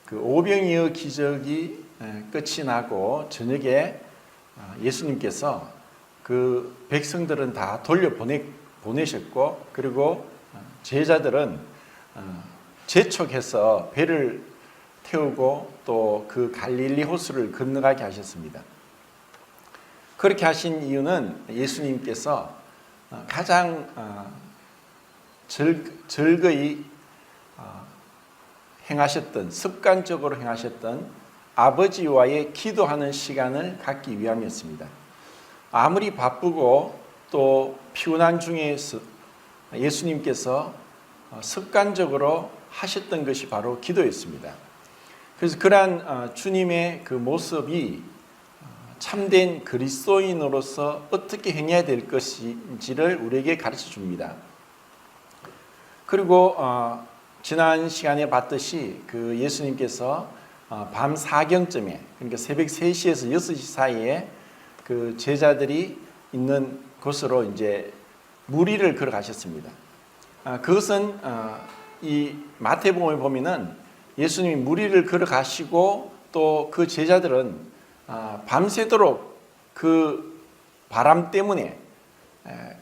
그 오병이어 기적이 끝이 나고 저녁에 예수님께서 그 백성들은 다 보내셨고, 그리고 제자들은 재촉해서 배를 태우고 또 그 갈릴리 호수를 건너가게 하셨습니다. 그렇게 하신 이유는 예수님께서 가장 즐거이 행하셨던, 습관적으로 행하셨던 아버지와의 기도하는 시간을 갖기 위함이었습니다. 아무리 바쁘고 또 피곤한 중에서 예수님께서 습관적으로 하셨던 것이 바로 기도였습니다. 그래서 그러한 주님의 그 모습이 참된 그리스도인으로서 어떻게 행해야 될 것인지를 우리에게 가르쳐 줍니다. 그리고 지난 시간에 봤듯이 그 예수님께서 밤 4경쯤에, 그러니까 새벽 3시에서 6시 사이에 그 제자들이 있는 곳으로 이제 무리를 걸어가셨습니다. 그것은 이 마태복음에 보면은 예수님이 무리를 걸어가시고 또 그 제자들은 밤새도록 그 바람 때문에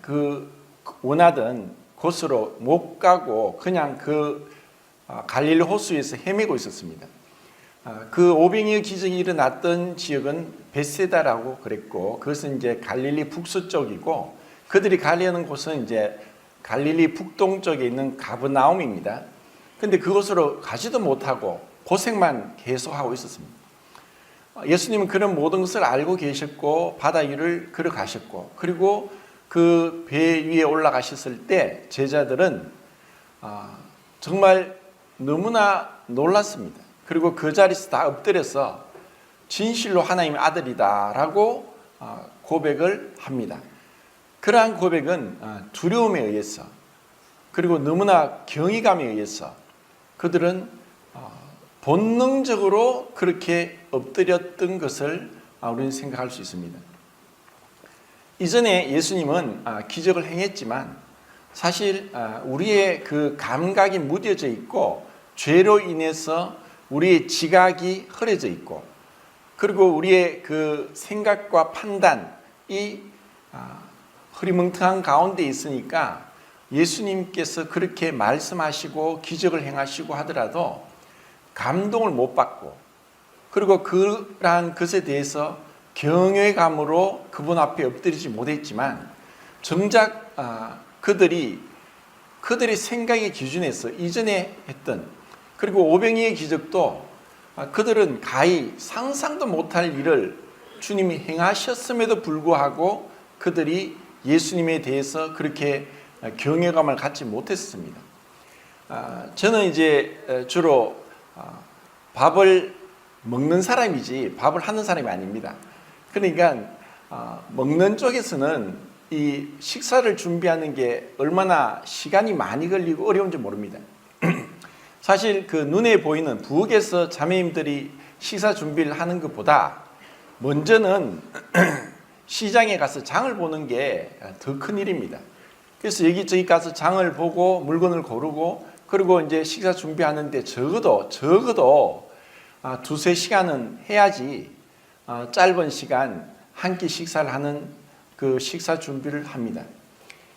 그 원하던 곳으로 못 가고 그냥 그 갈릴리 호수에서 헤매고 있었습니다. 그 오병이어 기적이 일어났던 지역은 벳세다라고 그랬고, 그것은 이제 갈릴리 북서쪽이고, 그들이 가려는 곳은 이제 갈릴리 북동쪽에 있는 가버나움입니다. 근데 그곳으로 가지도 못하고 고생만 계속하고 있었습니다. 예수님은 그런 모든 것을 알고 계셨고 바다 위를 걸어가셨고, 그리고 그 배 위에 올라가셨을 때 제자들은 정말 너무나 놀랐습니다. 그리고 그 자리에서 다 엎드려서 진실로 하나님의 아들이다라고 고백을 합니다. 그러한 고백은 두려움에 의해서, 그리고 너무나 경이감에 의해서 그들은 본능적으로 그렇게 엎드렸던 것을 우리는 생각할 수 있습니다. 이전에 예수님은 기적을 행했지만 사실 우리의 그 감각이 무뎌져 있고, 죄로 인해서 우리의 지각이 흐려져 있고, 그리고 우리의 그 생각과 판단이 흐리멍텅한 가운데 있으니까 예수님께서 그렇게 말씀하시고 기적을 행하시고 하더라도 감동을 못 받고, 그리고 그러한 것에 대해서 경외감으로 그분 앞에 엎드리지 못했지만, 정작 그들의 생각의 기준에서 이전에 했던, 그리고 오병이의 기적도 그들은 가히 상상도 못할 일을 주님이 행하셨음에도 불구하고 그들이 예수님에 대해서 그렇게 경외감을 갖지 못했습니다. 저는 이제 주로 밥을 먹는 사람이지 밥을 하는 사람이 아닙니다. 그러니까 먹는 쪽에서는 이 식사를 준비하는 게 얼마나 시간이 많이 걸리고 어려운지 모릅니다. 사실 그 눈에 보이는 부엌에서 자매님들이 식사 준비를 하는 것보다 먼저는 시장에 가서 장을 보는 게 더 큰 일입니다. 그래서 여기저기 가서 장을 보고 물건을 고르고, 그리고 이제 식사 준비하는데 적어도 2-3시간은 해야지 짧은 시간 한 끼 식사를 하는 그 식사 준비를 합니다.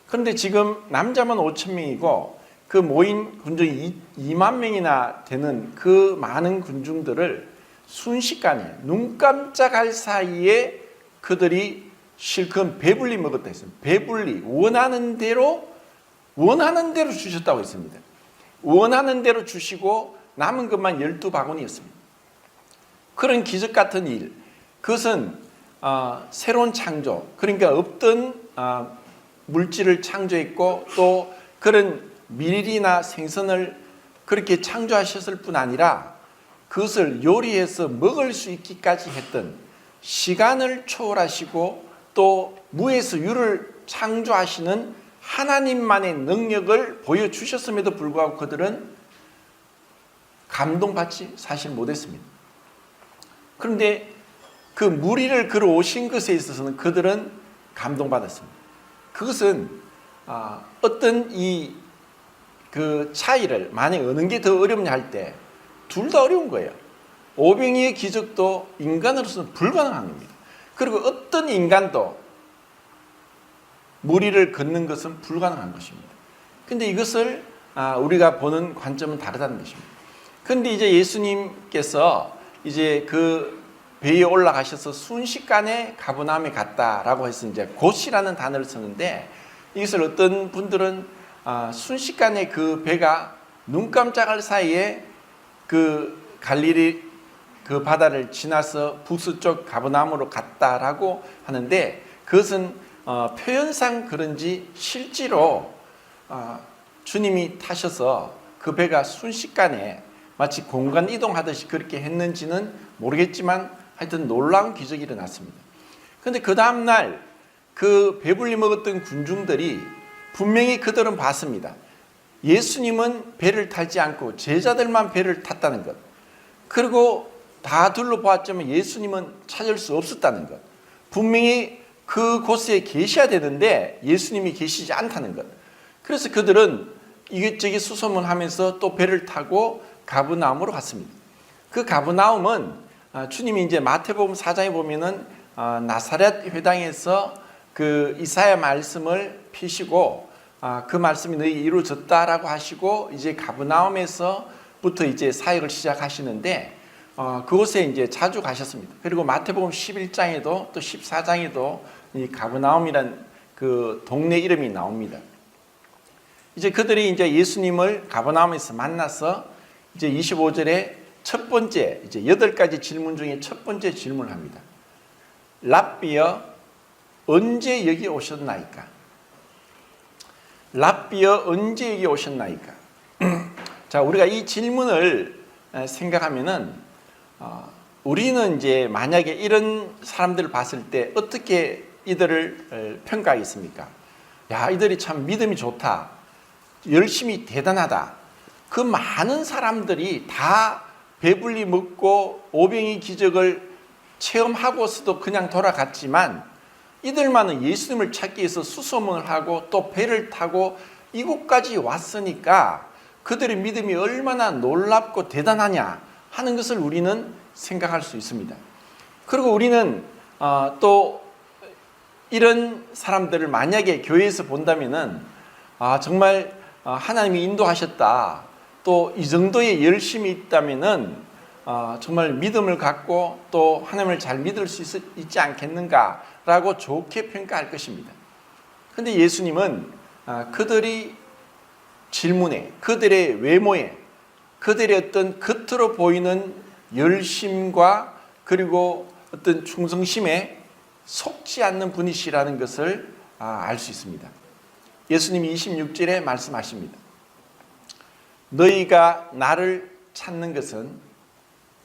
그런데 지금 남자만 5,000명이고 그 모인 군중이 2만 명이나 되는 그 많은 군중들을 순식간에 눈 깜짝할 사이에 그들이 실컷 배불리 먹었다 했습니다. 배불리 원하는 대로 주셨다고 했습니다. 원하는 대로 주시고 남은 것만 12바구니였습니다. 그런 기적 같은 일, 그것은 새로운 창조, 그러니까 없던 물질을 창조했고, 또 그런 밀이나 생선을 그렇게 창조하셨을 뿐 아니라 그것을 요리해서 먹을 수 있기까지 했던, 시간을 초월하시고 또 무에서 유를 창조하시는 하나님만의 능력을 보여주셨음에도 불구하고 그들은 감동받지 사실 못했습니다. 그런데 그 무리를 걸어오신 것에 있어서는 그들은 감동받았습니다. 그것은 어떤 그 차이를 만약 어느 게 더 어렵냐 할 때 둘 다 어려운 거예요. 오병이의 기적도 인간으로서는 불가능한 겁니다. 그리고 어떤 인간도 물 위를 걷는 것은 불가능한 것입니다. 근데 이것을 우리가 보는 관점은 다르다는 것입니다. 근데 이제 예수님께서 이제 그 배에 올라가셔서 순식간에 가버나움에 갔다라고 해서 이제 곧이라는 단어를 쓰는데, 이것을 어떤 분들은 순식간에 그 배가 눈 깜짝할 사이에 그 갈릴리 그 바다를 지나서 북서쪽 가버나움으로 갔다라고 하는데, 그것은 표현상 그런지 실제로 주님이 타셔서 그 배가 순식간에 마치 공간 이동하듯이 그렇게 했는지는 모르겠지만 하여튼 놀라운 기적이 일어났습니다. 그런데 그 다음날 그 배불리 먹었던 군중들이 분명히 그들은 봤습니다. 예수님은 배를 타지 않고 제자들만 배를 탔다는 것, 그리고 다 둘러보았지만 예수님은 찾을 수 없었다는 것, 분명히 그곳에 계셔야 되는데 예수님이 계시지 않다는 것. 그래서 그들은 이것저것 수소문하면서 또 배를 타고 가버나움으로 갔습니다. 그 가버나움은 주님이 이제 마태복음 4장에 보면은 나사렛 회당에서 그 이사야 말씀을 피시고 그 말씀이 너희 이루어졌다라고 하시고 이제 가버나움에서부터 이제 사역을 시작하시는데 그곳에 이제 자주 가셨습니다. 그리고 마태복음 11장에도 또 14장에도 이 가버나움이란 그 동네 이름이 나옵니다. 이제 그들이 이제 예수님을 가버나움에서 만나서 이제 25절에 첫 번째, 이제 8가지 질문 중에 첫 번째 질문을 합니다. 랍비여, 언제 여기 오셨나이까? 랍비여, 언제 여기 오셨나이까? 자, 우리가 이 질문을 생각하면은 우리는 이제 만약에 이런 사람들을 봤을 때 어떻게 이들을 평가하겠습니까? 야, 이들이 참 믿음이 좋다, 열심히 대단하다. 그 많은 사람들이 다 배불리 먹고 오병이 기적을 체험하고서도 그냥 돌아갔지만 이들만은 예수님을 찾기 위해서 수소문을 하고 또 배를 타고 이곳까지 왔으니까 그들의 믿음이 얼마나 놀랍고 대단하냐 하는 것을 우리는 생각할 수 있습니다. 그리고 우리는 또 이런 사람들을 만약에 교회에서 본다면은 정말 하나님이 인도하셨다, 또 이 정도의 열심이 있다면은 정말 믿음을 갖고 또 하나님을 잘 믿을 수 있지 않겠는가라고 좋게 평가할 것입니다. 그런데 예수님은 그들이 질문에, 그들의 외모에, 그들의 어떤 겉으로 보이는 열심과 그리고 어떤 충성심에 속지 않는 분이시라는 것을 알 수 있습니다. 예수님이 26절에 말씀하십니다. 너희가 나를 찾는 것은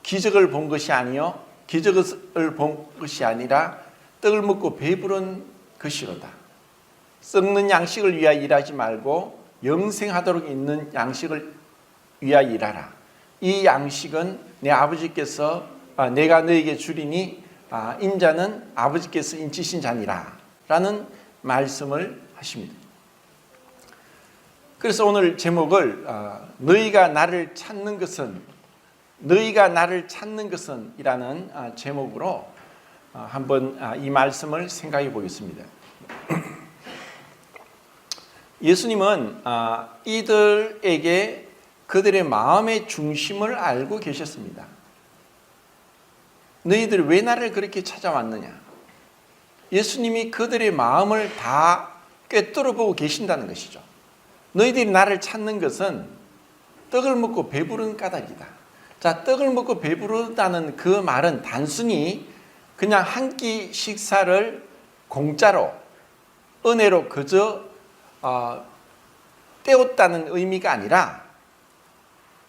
기적을 본 것이 아니요 기적을 본 것이 아니라 떡을 먹고 배부른 것이로다. 썩는 양식을 위하여 일하지 말고 영생하도록 있는 양식을 위하여 일하라. 이 양식은 내 아버지께서 내가 너에게 주리니 인자는 아버지께서 인치신 자니라 라는 말씀을 하십니다. 그래서 오늘 제목을 너희가 나를 찾는 것은 이라는 제목으로 한번 이 말씀을 생각해 보겠습니다. 예수님은 이들에게 그들의 마음의 중심을 알고 계셨습니다. 너희들 왜 나를 그렇게 찾아왔느냐? 예수님이 그들의 마음을 다 꿰뚫어 보고 계신다는 것이죠. 너희들이 나를 찾는 것은 떡을 먹고 배부른 까닭이다. 자, 떡을 먹고 배부르다는 그 말은 단순히 그냥 한 끼 식사를 공짜로 은혜로 그저 때웠다는 의미가 아니라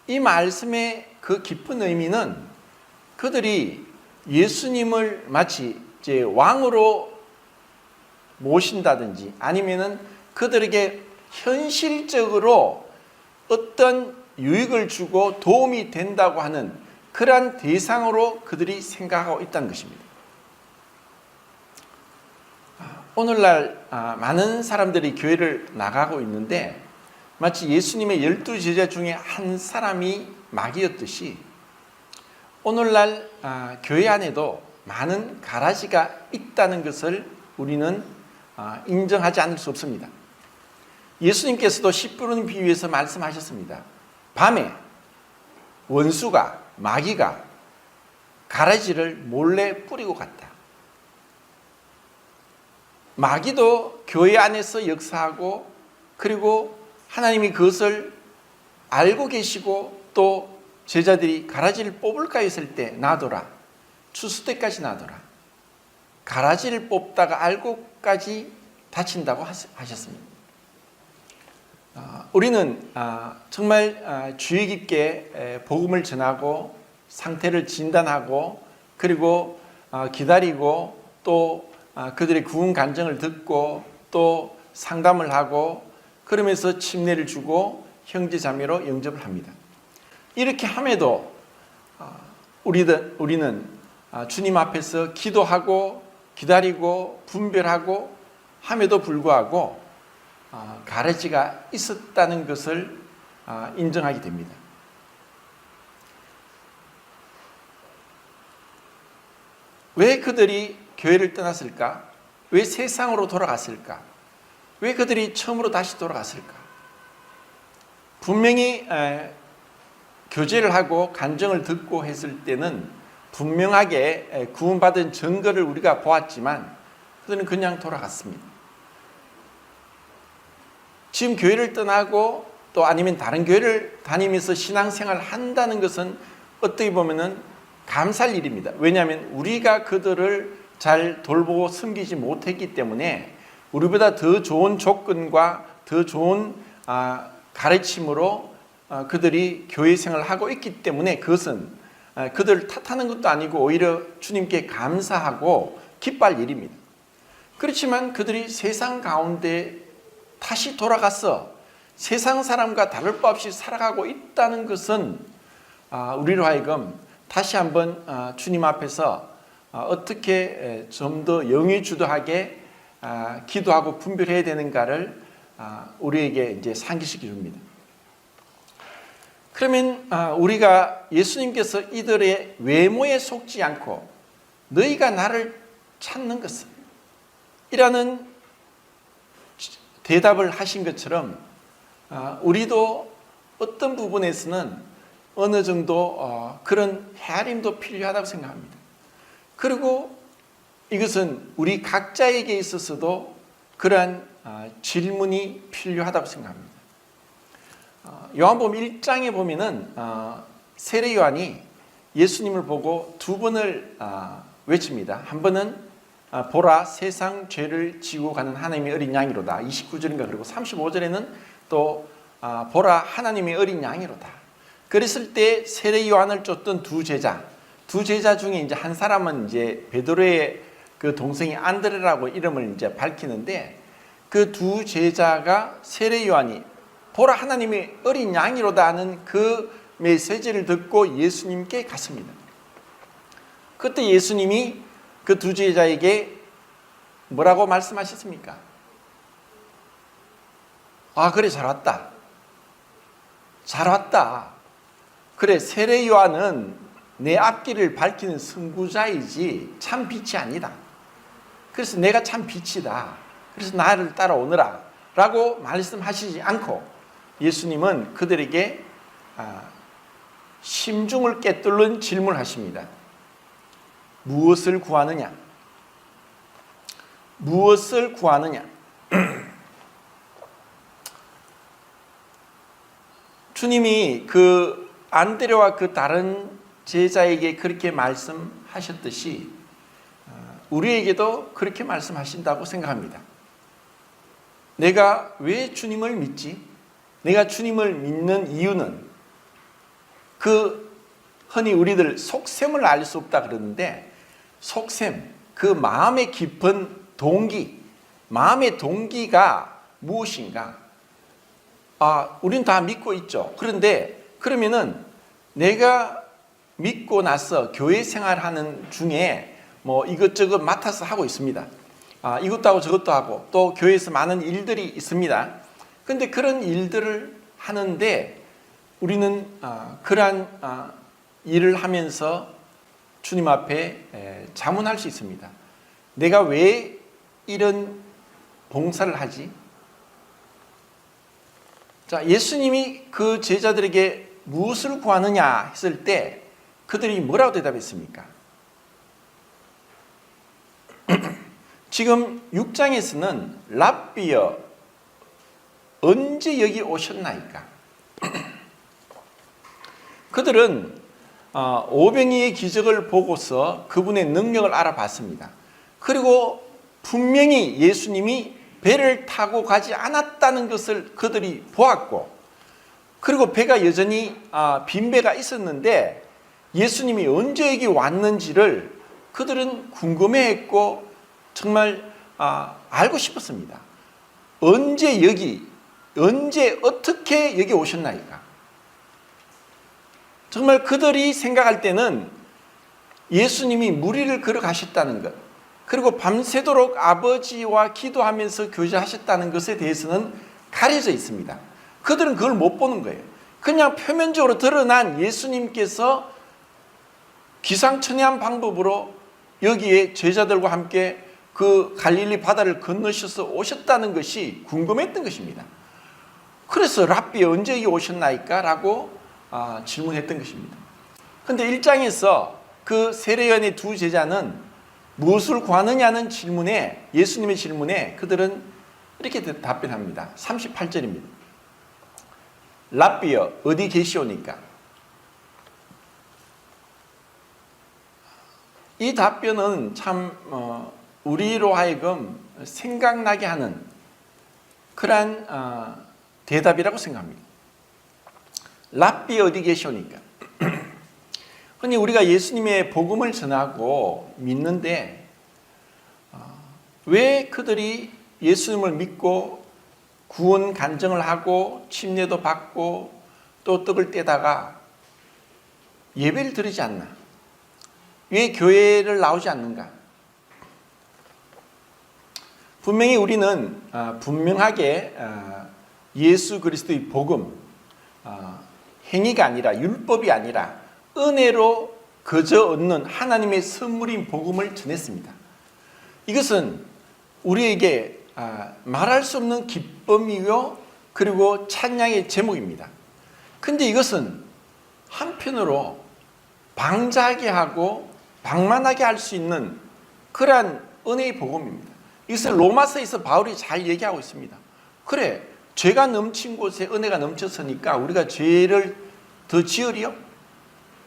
이 말씀의 그 깊은 의미는 그들이 예수님을 마치 이제 왕으로 모신다든지 아니면은 그들에게 현실적으로 어떤 유익을 주고 도움이 된다고 하는 그러한 대상으로 그들이 생각하고 있다는 것입니다. 오늘날 많은 사람들이 교회를 나가고 있는데 마치 예수님의 12 제자 중에 한 사람이 마귀였듯이 오늘날 교회 안에도 많은 가라지가 있다는 것을 우리는 인정하지 않을 수 없습니다. 예수님께서도 씨 뿌리는 비유에서 말씀하셨습니다. 밤에 원수가, 마귀가 가라지를 몰래 뿌리고 갔다. 마귀도 교회 안에서 역사하고, 그리고 하나님이 그것을 알고 계시고, 또 제자들이 가라지를 뽑을까 했을 때 놔둬라, 추수 때까지 놔둬라, 가라지를 뽑다가 알고까지 다친다고 하셨습니다. 우리는 정말 주의 깊게 복음을 전하고 상태를 진단하고, 그리고 기다리고, 또 그들의 구원 간증을 듣고, 또 상담을 하고, 그러면서 침례를 주고 형제 자매로 영접을 합니다. 이렇게 함에도 우리는 주님 앞에서 기도하고 기다리고 분별하고 함에도 불구하고 가라지가 있었다는 것을 인정하게 됩니다. 왜 그들이 교회를 떠났을까? 왜 세상으로 돌아갔을까? 왜 그들이 처음으로 다시 돌아갔을까? 분명히 교제를 하고 간증을 듣고 했을 때는 분명하게 구원받은 증거를 우리가 보았지만 그들은 그냥 돌아갔습니다. 지금 교회를 떠나고 또 아니면 다른 교회를 다니면서 신앙생활을 한다는 것은 어떻게 보면은 감사할 일입니다. 왜냐하면 우리가 그들을 잘 돌보고 섬기지 못했기 때문에 우리보다 더 좋은 조건과 더 좋은 가르침으로 그들이 교회 생활을 하고 있기 때문에 그것은 그들을 탓하는 것도 아니고 오히려 주님께 감사하고 기뻐할 일입니다. 그렇지만 그들이 세상 가운데 다시 돌아가서 세상 사람과 다를 바 없이 살아가고 있다는 것은 우리로 하여금 다시 한번 주님 앞에서 어떻게 좀 더 영의주도하게 기도하고 분별해야 되는가를 우리에게 이제 상기시켜 줍니다. 그러면 우리가 예수님께서 이들의 외모에 속지 않고 너희가 나를 찾는 것은 이라는 대답을 하신 것처럼 우리도 어떤 부분에서는 어느 정도 그런 헤아림도 필요하다고 생각합니다. 그리고 이것은 우리 각자에게 있어서도 그러한 질문이 필요하다고 생각합니다. 요한복음 1장에 보면은 세례 요한이 예수님을 보고 두 번을 외칩니다. 한 번은 보라 세상 죄를 지고 가는 하나님의 어린 양이로다. 29절인가 그리고 35절에는 또 보라 하나님의 어린 양이로다. 그랬을 때 세례 요한을 쫓던 두 제자 중에 이제 한 사람은 이제 베드로의 그 동생이 안드레라고 이름을 이제 밝히는데 그 두 제자가 세례 요한이 보라 하나님의 어린 양이로다 하는 그 메시지를 듣고 예수님께 갔습니다. 그때 예수님이 그 두 제자에게 뭐라고 말씀하셨습니까? 그래 잘 왔다. 잘 왔다. 그래 세례 요한은 내 앞길을 밝히는 선구자이지 참 빛이 아니다. 그래서 내가 참 빛이다. 그래서 나를 따라오너라 라고 말씀하시지 않고 예수님은 그들에게 심중을 꿰뚫는 질문을 하십니다. 무엇을 구하느냐? 무엇을 구하느냐? 주님이 그 안드레와 그 다른 제자에게 그렇게 말씀하셨듯이 우리에게도 그렇게 말씀하신다고 생각합니다. 내가 왜 주님을 믿지? 내가 주님을 믿는 이유는 흔히 우리들 속셈을 알 수 없다 그러는데 속셈, 그 마음의 깊은 동기, 마음의 동기가 무엇인가? 우린 다 믿고 있죠. 그런데 그러면은 내가 믿고 나서 교회 생활하는 중에 뭐 이것저것 맡아서 하고 있습니다. 이것도 하고 저것도 하고 또 교회에서 많은 일들이 있습니다. 그런데 그런 일들을 하는데 우리는 그러한 일을 하면서 주님 앞에 자문할 수 있습니다. 내가 왜 이런 봉사를 하지? 자, 예수님이 그 제자들에게 무엇을 구하느냐 했을 때 그들이 뭐라고 대답했습니까? 지금 6장에서는 랍비여 언제 여기 오셨나이까? 그들은 오병이의 기적을 보고서 그분의 능력을 알아봤습니다. 그리고 분명히 예수님이 배를 타고 가지 않았다는 것을 그들이 보았고, 그리고 배가 여전히 빈 배가 있었는데 예수님이 언제 여기 왔는지를 그들은 궁금해했고 정말 알고 싶었습니다. 언제 어떻게 여기 오셨나이까? 정말 그들이 생각할 때는 예수님이 무리를 걸어가셨다는 것, 그리고 밤새도록 아버지와 기도하면서 교제하셨다는 것에 대해서는 가려져 있습니다. 그들은 그걸 못 보는 거예요. 그냥 표면적으로 드러난 예수님께서 기상천외한 방법으로 여기에 제자들과 함께 그 갈릴리 바다를 건너셔서 오셨다는 것이 궁금했던 것입니다. 그래서 랍비 언제 여기 오셨나이까? 라고 질문했던 것입니다. 그런데 1장에서 그 세례요한의 두 제자는 무엇을 구하느냐는 질문에, 예수님의 질문에 그들은 이렇게 답변합니다. 38절입니다. 랍비여 어디 계시오니까? 이 답변은 참 우리로 하여금 생각나게 하는 그러한 대답이라고 생각합니다. 랍비 어디 계시오니까? 흔히 우리가 예수님의 복음을 전하고 믿는데 왜 그들이 예수님을 믿고 구원 간증을 하고 침례도 받고 또 떡을 떼다가 예배를 드리지 않나? 왜 교회를 나오지 않는가? 분명히 우리는 분명하게 예수 그리스도의 복음, 행위가 아니라 율법이 아니라 은혜로 거저 얻는 하나님의 선물인 복음을 전했습니다. 이것은 우리에게 말할 수 없는 기쁨이요 그리고 찬양의 제목입니다. 그런데 이것은 한편으로 방자하게 하고 방만하게 할 수 있는 그러한 은혜의 복음입니다. 이것을 로마서에서 바울이 잘 얘기하고 있습니다. 그래, 죄가 넘친 곳에 은혜가 넘쳤으니까 우리가 죄를 더 지으리요?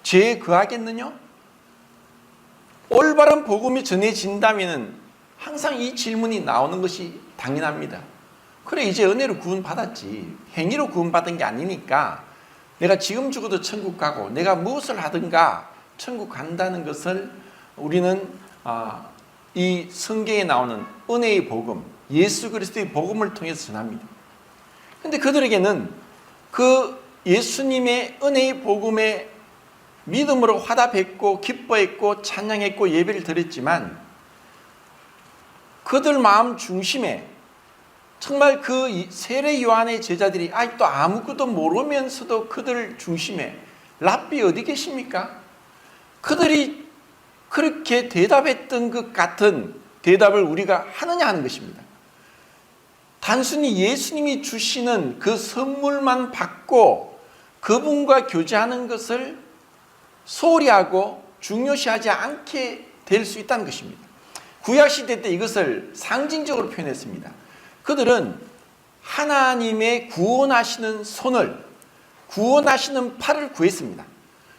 죄에 거하겠느냐? 올바른 복음이 전해진다면 항상 이 질문이 나오는 것이 당연합니다. 그래, 이제 은혜로 구원받았지. 행위로 구원받은 게 아니니까 내가 지금 죽어도 천국 가고 내가 무엇을 하든가 천국 간다는 것을 우리는 이 성경에 나오는 은혜의 복음, 예수 그리스도의 복음을 통해서 전합니다. 그런데 그들에게는 그 예수님의 은혜의 복음에 믿음으로 화답했고 기뻐했고 찬양했고 예배를 드렸지만 그들 마음 중심에 정말 그 세례 요한의 제자들이 아직도 아무것도 모르면서도 그들 중심에 랍비 어디 계십니까? 그들이 그렇게 대답했던 것 같은 대답을 우리가 하느냐 하는 것입니다. 단순히 예수님이 주시는 그 선물만 받고 그분과 교제하는 것을 소홀히 하고 중요시하지 않게 될 수 있다는 것입니다. 구약시대 때 이것을 상징적으로 표현했습니다. 그들은 하나님의 구원하시는 손을, 구원하시는 팔을 구했습니다.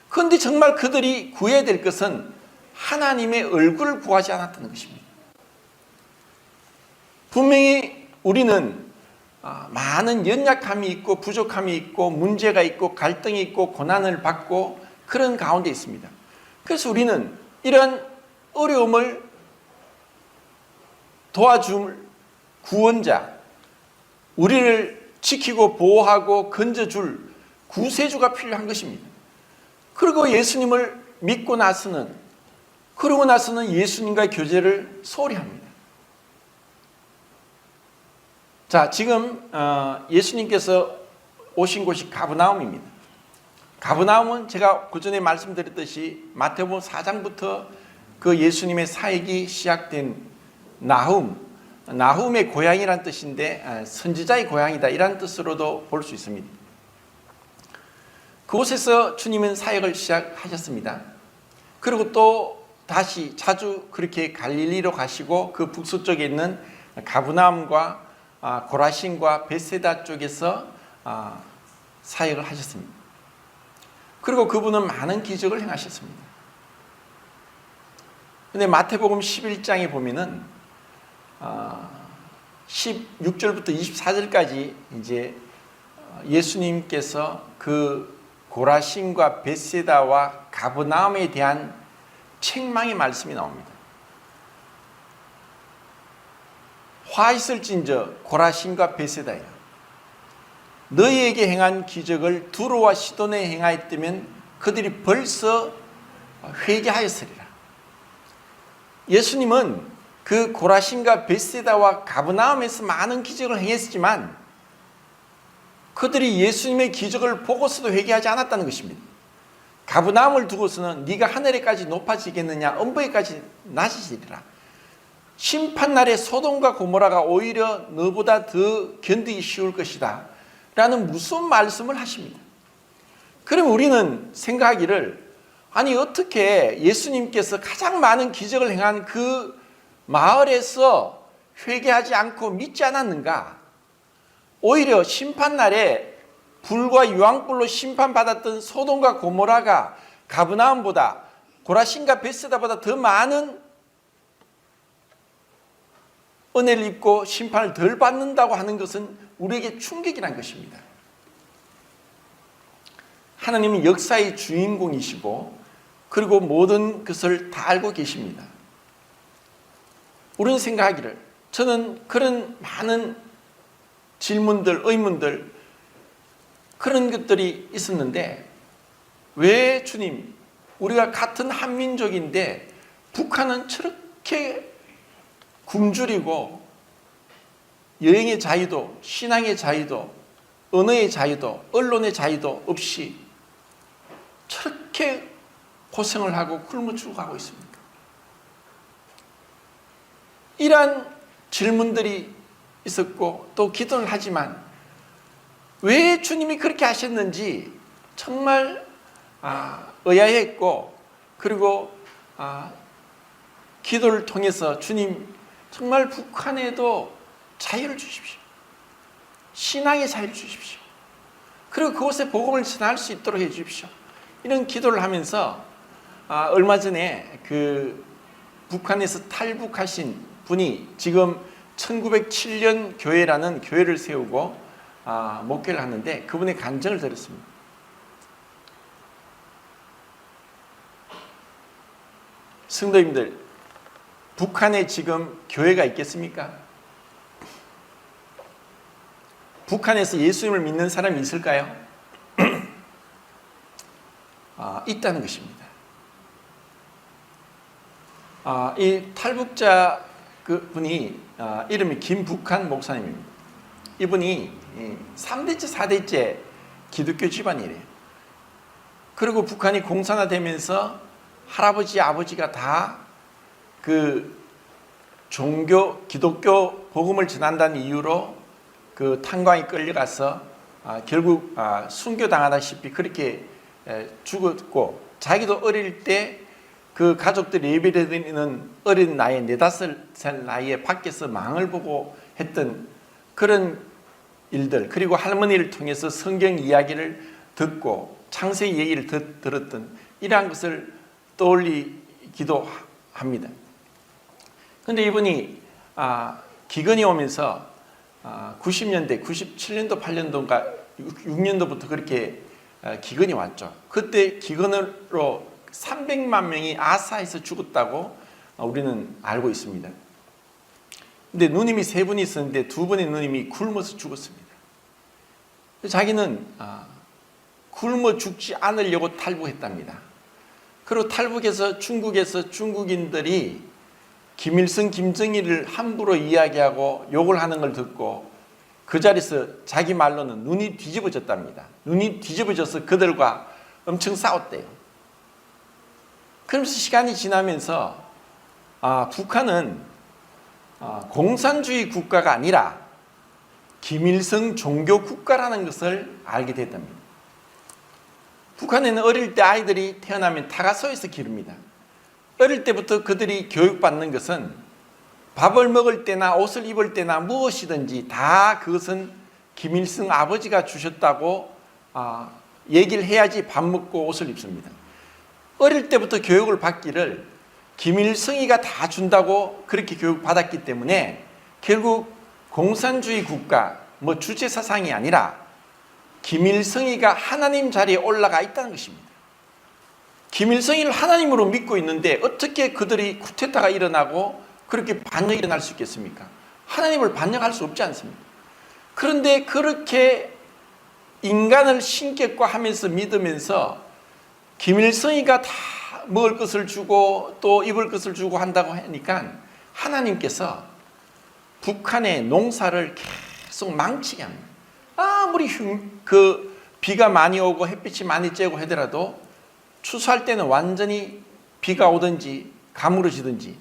그런데 정말 그들이 구해야 될 것은 하나님의 얼굴을 구하지 않았다는 것입니다. 분명히 우리는 많은 연약함이 있고 부족함이 있고 문제가 있고 갈등이 있고 고난을 받고 그런 가운데 있습니다. 그래서 우리는 이런 어려움을 도와줄 구원자, 우리를 지키고 보호하고 건져줄 구세주가 필요한 것입니다. 그리고 예수님을 믿고 나서는, 그러고 나서는 예수님과의 교제를 소홀히 합니다. 자, 지금 예수님께서 오신 곳이 가버나움입니다. 가버나움은 제가 그전에 말씀드렸듯이 마태복음 4장부터 그 예수님의 사역이 시작된 나훔의 고향이란 뜻인데 선지자의 고향이다 이란 뜻으로도 볼 수 있습니다. 그곳에서 주님은 사역을 시작하셨습니다. 그리고 또 다시 자주 그렇게 갈릴리로 가시고 그 북서쪽에 있는 가버나움과 고라신과 벳세다 쪽에서 사역을 하셨습니다. 그리고 그분은 많은 기적을 행하셨습니다. 근데 마태복음 11장에 보면은 16절부터 24절까지 이제 예수님께서 그 고라신과 벳세다와 가버나움에 대한 책망의 말씀이 나옵니다. 화 있을진저 고라신과 벳세다야, 너희에게 행한 기적을 두로와 시돈에 행하였다면 그들이 벌써 회개하였으리라. 예수님은 그 고라신과 벳세다와 가버나움에서 많은 기적을 행했지만 그들이 예수님의 기적을 보고서도 회개하지 않았다는 것입니다. 가버나움을 두고서는 네가 하늘에까지 높아지겠느냐, 엄부에까지 낮아지리라. 심판날에 소돔과 고모라가 오히려 너보다 더 견디기 쉬울 것이다 라는 무서운 말씀을 하십니다. 그럼 우리는 생각하기를, 아니 어떻게 예수님께서 가장 많은 기적을 행한 그 마을에서 회개하지 않고 믿지 않았는가? 오히려 심판날에 불과 유황불로 심판받았던 소돔과 고모라가 가버나움보다, 고라신과 벳세다보다 더 많은 은혜를 입고 심판을 덜 받는다고 하는 것은 우리에게 충격이란 것입니다. 하나님은 역사의 주인공이시고 그리고 모든 것을 다 알고 계십니다. 우리는 생각하기를, 저는 그런 많은 질문들, 의문들, 그런 것들이 있었는데 왜 주님, 우리가 같은 한민족인데 북한은 저렇게 굶주리고 여행의 자유도, 신앙의 자유도, 언어의 자유도, 언론의 자유도 없이 저렇게 고생을 하고 굶어 죽어가고 있습니까? 이러한 질문들이 있었고 또 기도를 하지만 왜 주님이 그렇게 하셨는지 정말 의아해했고, 그리고 기도를 통해서 주님 정말 북한에도 자유를 주십시오. 신앙의 자유를 주십시오. 그리고 그곳에 복음을 전할 수 있도록 해 주십시오. 이런 기도를 하면서 얼마 전에 그 북한에서 탈북하신 분이 지금 1907년 교회라는 교회를 세우고 목회를 하는데 그분의 간증을 들었습니다. 성도님들, 북한에 지금 교회가 있겠습니까? 북한에서 예수님을 믿는 사람이 있을까요? 있다는 것입니다. 이 탈북자 분이 이름이 김북한 목사님입니다. 이분이 3대째 4대째 기독교 집안이래요. 그리고 북한이 공산화되면서 할아버지 아버지가 다 그 종교 기독교 복음을 전한다는 이유로 그 탄광에 끌려가서 결국 순교당하다시피 그렇게 죽었고, 자기도 어릴 때 그 가족들이 예배드리는 어린 나이에 4-5살 나이에 밖에서 망을 보고 했던 그런 일들, 그리고 할머니를 통해서 성경 이야기를 듣고 창세기 얘기를 들었던 이러한 것을 떠올리기도 합니다. 그런데 이분이 기근이 오면서 90년대, 97년도, 8년도인가 6년도부터 그렇게 기근이 왔죠. 그때 기근으로 300만 명이 아사에서 죽었다고 우리는 알고 있습니다. 근데 누님이 3분이 있었는데 2분의 누님이 굶어서 죽었습니다. 자기는 굶어 죽지 않으려고 탈북했답니다. 그리고 탈북해서 중국에서 중국인들이 김일성, 김정일을 함부로 이야기하고 욕을 하는 걸 듣고 그 자리에서 자기 말로는 눈이 뒤집어졌답니다. 눈이 뒤집어져서 그들과 엄청 싸웠대요. 그러면서 시간이 지나면서 북한은 공산주의 국가가 아니라 김일성 종교 국가라는 것을 알게 됐답니다. 북한에는 어릴 때 아이들이 태어나면 타가소에서 기릅니다. 어릴 때부터 그들이 교육받는 것은 밥을 먹을 때나 옷을 입을 때나 무엇이든지 다 그것은 김일성 아버지가 주셨다고 얘기를 해야지 밥 먹고 옷을 입습니다. 어릴 때부터 교육을 받기를 김일성이가 다 준다고 그렇게 교육받았기 때문에 결국 공산주의 국가, 주체 사상이 아니라 김일성이가 하나님 자리에 올라가 있다는 것입니다. 김일성이를 하나님으로 믿고 있는데 어떻게 그들이 쿠데타가 일어나고 그렇게 반역이 일어날 수 있겠습니까? 하나님을 반역할 수 없지 않습니까? 그런데 그렇게 인간을 신격화하면서 믿으면서 김일성이가 다 먹을 것을 주고 또 입을 것을 주고 한다고 하니까 하나님께서 북한의 농사를 계속 망치게 합니다. 아무리 비가 많이 오고 햇빛이 많이 쬐고 하더라도 추수할 때는 완전히 비가 오든지 가물어지든지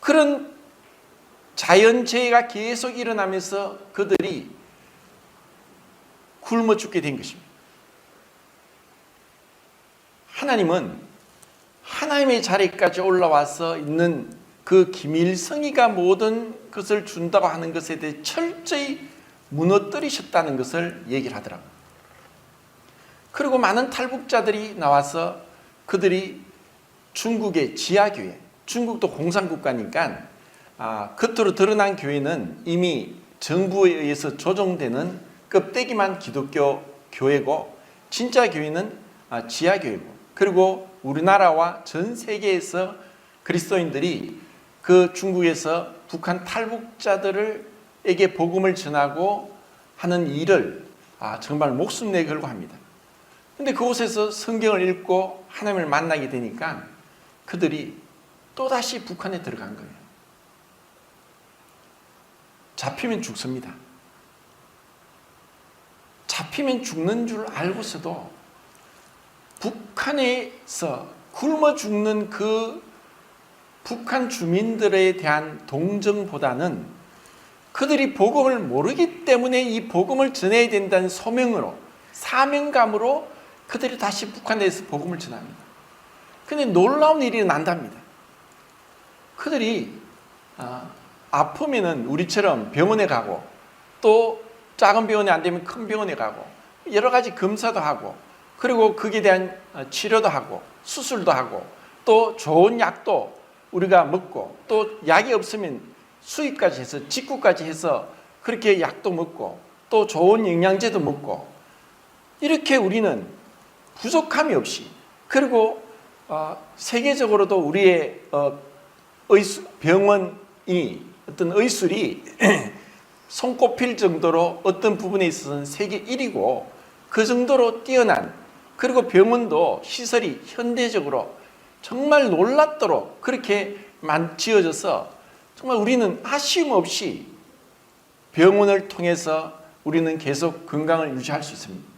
그런 자연재해가 계속 일어나면서 그들이 굶어 죽게 된 것입니다. 하나님은 하나님의 자리까지 올라와서 있는 그 김일성이가 모든 것을 준다고 하는 것에 대해 철저히 무너뜨리셨다는 것을 얘기를 하더라고요. 그리고 많은 탈북자들이 나와서 그들이 중국의 지하교회, 중국도 공산국가니까 겉으로 드러난 교회는 이미 정부에 의해서 조종되는 껍데기만 기독교 교회고 진짜 교회는 지하교회고 그리고 우리나라와 전 세계에서 그리스도인들이 그 중국에서 북한 탈북자들에게 복음을 전하고 하는 일을 정말 목숨 내 걸고 합니다. 근데 그곳에서 성경을 읽고 하나님을 만나게 되니까 그들이 또다시 북한에 들어간 거예요. 잡히면 죽습니다. 잡히면 죽는 줄 알고서도 북한에서 굶어 죽는 그 북한 주민들에 대한 동정보다는 그들이 복음을 모르기 때문에 이 복음을 전해야 된다는 소명으로 사명감으로 그들이 다시 북한에서 복음을 전합니다. 그런데 놀라운 일이 난답니다. 그들이 아프면은 우리처럼 병원에 가고 또 작은 병원에 안 되면 큰 병원에 가고 여러 가지 검사도 하고 그리고 거기에 대한 치료도 하고 수술도 하고 또 좋은 약도 우리가 먹고 또 약이 없으면 수입까지 해서 직구까지 해서 그렇게 약도 먹고 또 좋은 영양제도 먹고 이렇게 우리는 부족함이 없이 그리고 세계적으로도 우리의 병원이 어떤 의술이 손꼽힐 정도로 어떤 부분에 있어서는 세계 1위고 그 정도로 뛰어난 그리고 병원도 시설이 현대적으로 정말 놀랍도록 그렇게 지어져서 정말 우리는 아쉬움 없이 병원을 통해서 우리는 계속 건강을 유지할 수 있습니다.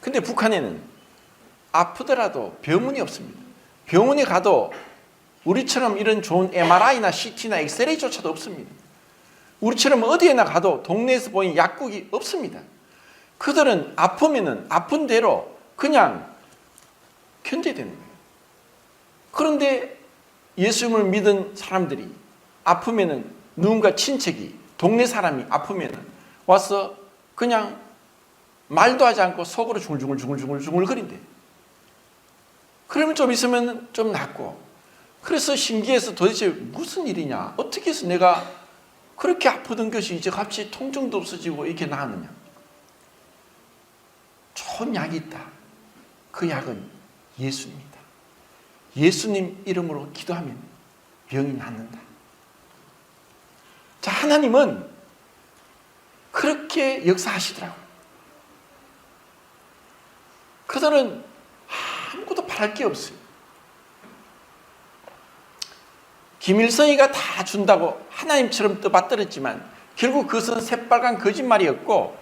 근데 북한에는 아프더라도 병원이 없습니다. 병원에 가도 우리처럼 이런 좋은 MRI나 CT나 엑스레이조차도 없습니다. 우리처럼 어디에나 가도 동네에서 보이는 약국이 없습니다. 그들은 아프면은 아픈 대로 그냥 견뎌야 되는 거예요. 그런데 예수님을 믿은 사람들이 아프면은 누군가 친척이 동네 사람이 아프면은 와서 그냥 말도 하지 않고 속으로 중얼중얼 거린대. 그러면 좀 있으면 좀 낫고. 그래서 신기해서 도대체 무슨 일이냐? 어떻게 해서 내가 그렇게 아프던 것이 이제 갑자기 통증도 없어지고 이렇게 나았느냐? 좋은 약이 있다. 그 약은 예수님이다. 예수님 이름으로 기도하면 병이 낫는다. 자, 하나님은 그렇게 역사하시더라고요. 그들은 아무것도 바랄 게 없어요. 김일성이가 다 준다고 하나님처럼 떠받들었지만 결국 그것은 새빨간 거짓말이었고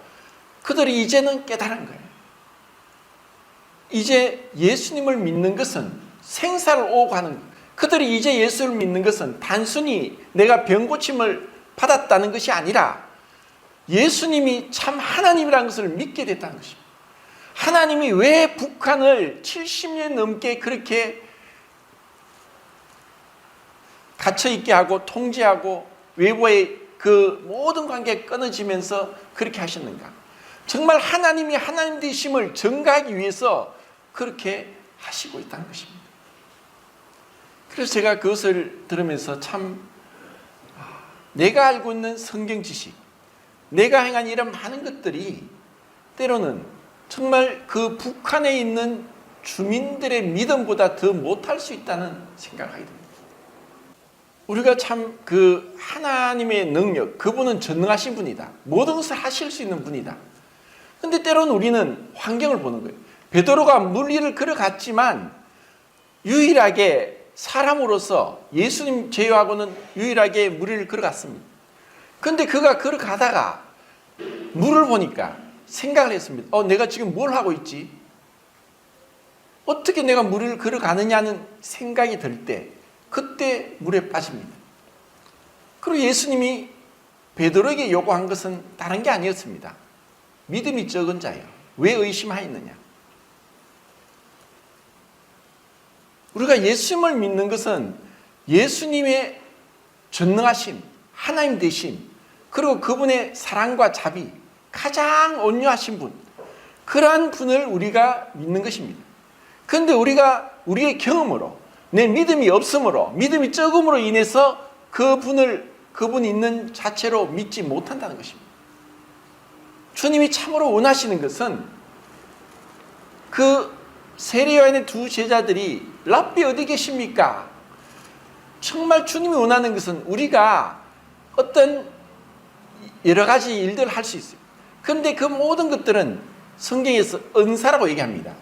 그들이 이제는 깨달은 거예요. 이제 예수님을 믿는 것은 생사를 오고 하는 것. 그들이 이제 예수를 믿는 것은 단순히 내가 병 고침을 받았다는 것이 아니라 예수님이 참 하나님이라는 것을 믿게 됐다는 것입니다. 하나님이 왜 북한을 70년 넘게 그렇게 갇혀있게 하고 통제하고 외부의 그 모든 관계가 끊어지면서 그렇게 하셨는가? 정말 하나님이 하나님 되심을 증가하기 위해서 그렇게 하시고 있다는 것입니다. 그래서 제가 그것을 들으면서 참 내가 알고 있는 성경 지식, 내가 행한 이런 많은 것들이 때로는 정말 그 북한에 있는 주민들의 믿음보다 더 못할 수 있다는 생각을 하게 됩니다. 우리가 참 그 하나님의 능력, 그분은 전능하신 분이다. 모든 것을 하실 수 있는 분이다. 그런데 때로는 우리는 환경을 보는 거예요. 베드로가 물 위를 걸어갔지만 유일하게 사람으로서 예수님 제외하고는 유일하게 물 위를 걸어갔습니다. 그런데 그가 걸어가다가 물을 보니까 생각을 했습니다. 내가 지금 뭘 하고 있지? 어떻게 내가 물 위를 걸어가느냐는 생각이 들 때 그때 물에 빠집니다. 그리고 예수님이 베드로에게 요구한 것은 다른 게 아니었습니다. 믿음이 적은 자여, 왜 의심하였느냐? 우리가 예수님을 믿는 것은 예수님의 전능하심, 하나님 되심, 그리고 그분의 사랑과 자비, 가장 온유하신 분, 그러한 분을 우리가 믿는 것입니다. 그런데 우리가 우리의 경험으로, 내 믿음이 없으므로, 믿음이 적음으로 인해서 그분이 있는 자체로 믿지 못한다는 것입니다. 주님이 참으로 원하시는 것은 그 세례요한의 두 제자들이 랍비 어디 계십니까? 정말 주님이 원하는 것은 우리가 어떤 여러 가지 일들을 할 수 있어요. 그런데 그 모든 것들은 성경에서 은사라고 얘기합니다.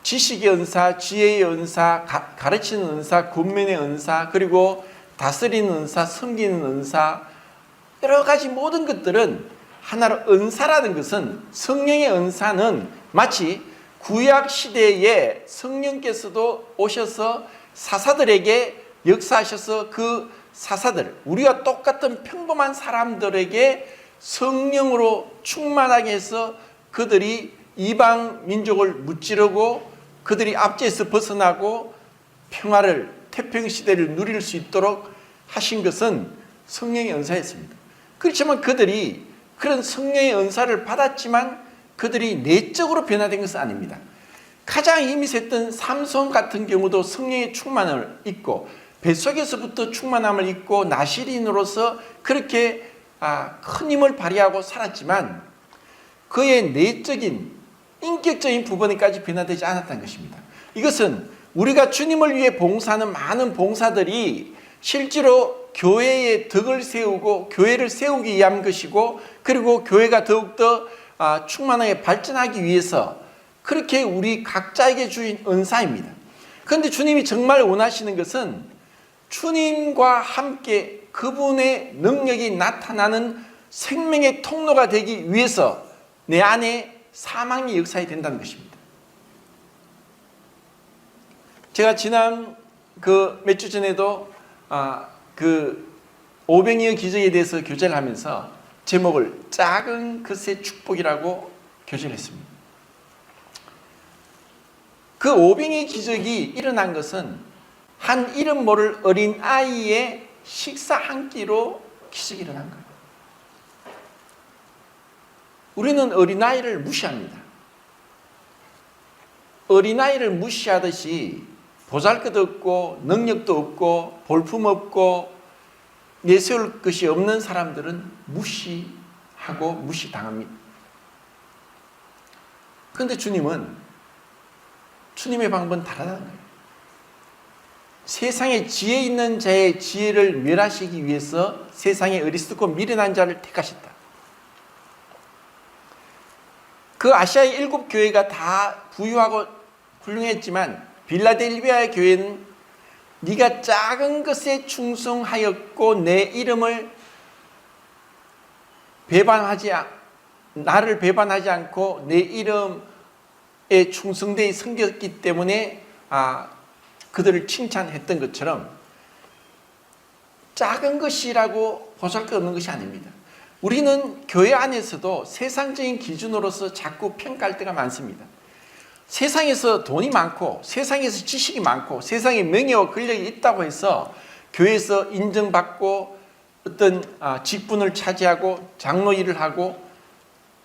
지식의 은사, 지혜의 은사, 가르치는 은사, 권면의 은사, 그리고 다스리는 은사, 섬기는 은사, 여러 가지 모든 것들은 하나로 은사라는 것은, 성령의 은사는 마치 구약 시대에 성령께서도 오셔서 사사들에게 역사하셔서 그 사사들, 우리와 똑같은 평범한 사람들에게 성령으로 충만하게 해서 그들이 이방 민족을 무찌르고 그들이 압제에서 벗어나고 평화를, 태평시대를 누릴 수 있도록 하신 것은 성령의 은사였습니다. 그렇지만 그들이 그런 성령의 은사를 받았지만 그들이 내적으로 변화된 것은 아닙니다. 가장 힘이 셌던 삼손 같은 경우도 성령의 충만함을 입고 뱃속에서부터 충만함을 입고 나시린으로서 그렇게 큰 힘을 발휘하고 살았지만 그의 내적인 인격적인 부분에까지 변화되지 않았다는 것입니다. 이것은 우리가 주님을 위해 봉사하는 많은 봉사들이 실제로 교회의 덕을 세우고 교회를 세우기 위한 것이고, 그리고 교회가 더욱더 충만하게 발전하기 위해서 그렇게 우리 각자에게 주인 은사입니다. 그런데 주님이 정말 원하시는 것은 주님과 함께 그분의 능력이 나타나는 생명의 통로가 되기 위해서 내 안에 사망이 역사해야 된다는 것입니다. 제가 지난 몇 주 전에도 오병이어 기적에 대해서 교제를 하면서 제목을 작은 것의 축복이라고 교제를 했습니다. 그 오병이어 기적이 일어난 것은 한 이름 모를 어린 아이의 식사 한 끼로 기적이 일어난 거예요. 우리는 어린아이를 무시합니다. 어린아이를 무시하듯이 보잘것 없고 능력도 없고 볼품 없고 내세울 것이 없는 사람들은 무시하고 무시당합니다. 그런데 주님은 주님의 방법은 다르다는 거예요. 세상에 지혜 있는 자의 지혜를 멸하시기 위해서 세상에 어리석고 미련한 자를 택하셨다. 그 아시아의 7 교회가 다 부유하고 훌륭했지만 빌라델비아의 교회는 네가 작은 것에 충성하였고 내 이름을 나를 배반하지 않고 내 이름 충성되이 섬겼기 때문에 그들을 칭찬했던 것처럼 작은 것이라고 보잘것없는 것이 아닙니다. 우리는 교회 안에서도 세상적인 기준으로서 자꾸 평가할 때가 많습니다. 세상에서 돈이 많고 세상에서 지식이 많고 세상에 명예와 권력이 있다고 해서 교회에서 인정받고 어떤 직분을 차지하고 장로 일을 하고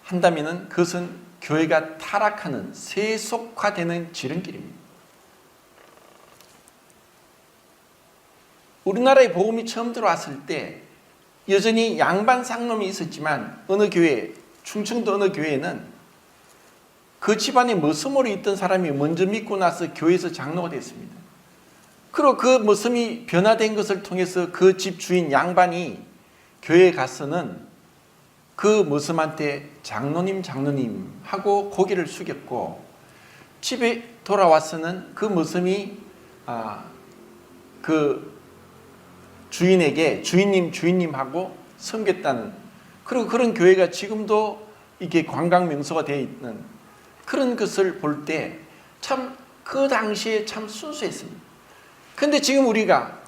한다면 그것은 교회가 타락하는 세속화되는 지름길입니다. 우리나라에 복음이 처음 들어왔을 때 여전히 양반 쌍놈이 있었지만 어느 교회, 충청도 어느 교회는 그 집안에 머슴으로 있던 사람이 먼저 믿고 나서 교회에서 장로가 됐습니다. 그리고 그 머슴이 변화된 것을 통해서 그 집 주인 양반이 교회에 가서는 그 머슴한테 장로님 하고 고개를 숙였고, 집에 돌아와서는 그 머슴이 그 주인에게 주인님 하고 섬겼다는, 그리고 그런 교회가 지금도 이게 관광 명소가 되어 있는 그런 것을 볼 때 참 그 당시에 참 순수했습니다. 근데 지금 우리가